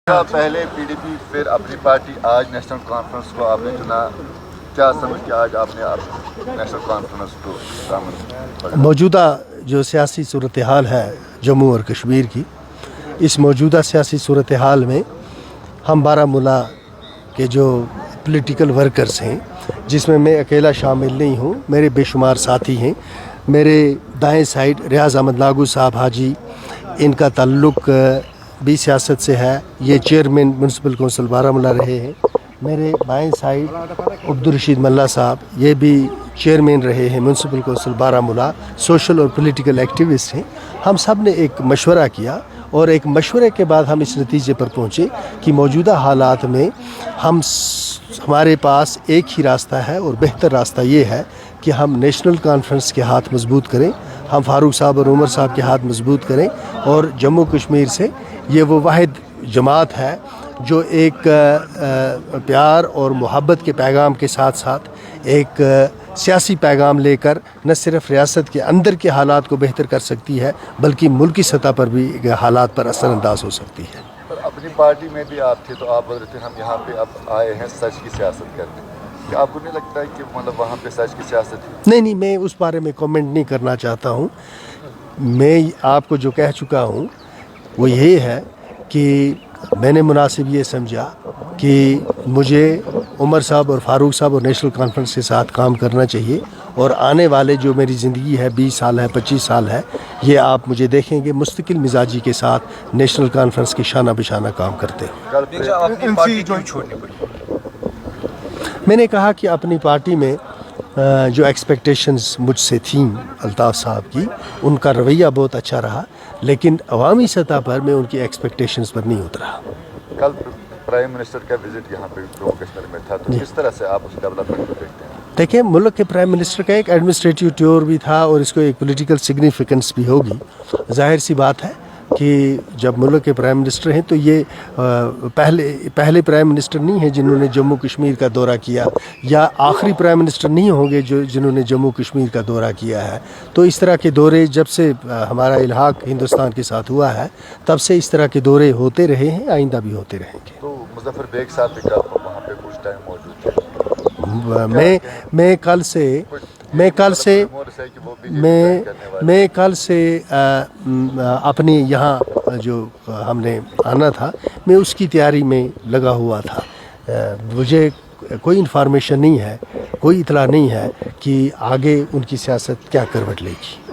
پہلے P D P پھر اپنی پارٹی آج نیشنل کانفرنس کو آپ نے چنا، کیا سمجھ کے آج آپ نے نیشنل کانفرنس کو دامن؟ موجودہ جو سیاسی صورتحال ہے جموں اور کشمیر کی، اس موجودہ سیاسی صورتحال میں ہم بارہمولہ کے جو پولیٹیکل ورکرز ہیں، جس میں اکیلا شامل نہیں ہوں، میرے بے شمار ساتھی ہیں۔ میرے دائیں سائڈ ریاض احمد لاگو صاحب حاجی، ان کا تعلق بھی سیاست سے ہے، یہ چیئرمین میونسپل کونسل بارہمولہ رہے ہیں۔ میرے بائیں سائڈ عبدالرشید ملا صاحب، یہ بھی چیئرمین رہے ہیں میونسپل کونسل بارہمولہ، سوشل اور پولیٹیکل ایکٹیوسٹ ہیں۔ ہم سب نے ایک مشورہ کیا اور ایک مشورے کے بعد ہم اس نتیجے پر پہنچے کہ موجودہ حالات میں ہمارے پاس ایک ہی راستہ ہے، اور بہتر راستہ یہ ہے کہ ہم نیشنل کانفرنس کے ہاتھ مضبوط کریں، ہم فاروق صاحب اور عمر صاحب کے ہاتھ مضبوط کریں، اور جموں کشمیر سے یہ وہ واحد جماعت ہے جو ایک پیار اور محبت کے پیغام کے ساتھ ساتھ ایک سیاسی پیغام لے کر نہ صرف ریاست کے اندر کے حالات کو بہتر کر سکتی ہے، بلکہ ملکی سطح پر بھی حالات پر اثر انداز ہو سکتی ہے۔ اپنی پارٹی میں بھی آپ تھے تو آپ بول رہے تھے ہم یہاں پہ اب آئے ہیں سچ کی سیاست کرنے، کیا آپ کو نہیں لگتا ہے کہ مطلب وہاں پہ سچ کی سیاست؟ نہیں، میں اس بارے میں کامنٹ نہیں کرنا چاہتا ہوں۔ میں آپ کو جو کہہ چکا ہوں وہ یہی ہے کہ میں نے مناسب یہ سمجھا کہ مجھے عمر صاحب اور فاروق صاحب اور نیشنل کانفرنس کے ساتھ کام کرنا چاہیے، اور آنے والے جو میری زندگی ہے 20 سال ہے 25 سال ہے، یہ آپ مجھے دیکھیں گے مستقل مزاجی کے ساتھ نیشنل کانفرنس کے شانہ بشانہ کام کرتے ہیں۔ میں نے کہا کہ اپنی پارٹی میں جو ایکسپیکٹیشنز مجھ سے تھیں الطاف صاحب کی، ان کا رویہ بہت اچھا رہا، لیکن عوامی سطح پر میں ان کی ایکسپیکٹیشنز پر نہیں اترا۔ کل پرائم منسٹر کا وزٹ یہاں پہ جموں کشمیر میں تھا، تو کس طرح سے آپ اس ڈیولپمنٹ کو دیکھتے ہیں؟ دیکھیں، ملک کے پرائم منسٹر کا ایک ایڈمنسٹریٹو ٹور بھی تھا، اور اس کو ایک پولیٹیکل سگنیفیکنس بھی ہوگی۔ ظاہر سی بات ہے کہ جب ملک کے پرائم منسٹر ہیں تو یہ پہلے پرائم منسٹر نہیں ہیں جنہوں نے جموں کشمیر کا دورہ کیا، یا آخری پرائم منسٹر نہیں ہوں گے جنہوں نے جموں کشمیر کا دورہ کیا ہے۔ تو اس طرح کے دورے جب سے ہمارا الحاق ہندوستان کے ساتھ ہوا ہے، تب سے اس طرح کے دورے ہوتے رہے ہیں، آئندہ بھی ہوتے رہیں گے۔ تو مظفر بیگ صاحب بھی وہاں پہ کچھ ٹائم موجود تھے۔ میں کل سے اپنی یہاں جو ہم نے آنا تھا، میں اس کی تیاری میں لگا ہوا تھا۔ مجھے کوئی انفارمیشن نہیں ہے، کوئی اطلاع نہیں ہے کہ آگے ان کی سیاست کیا کروٹ لے گی۔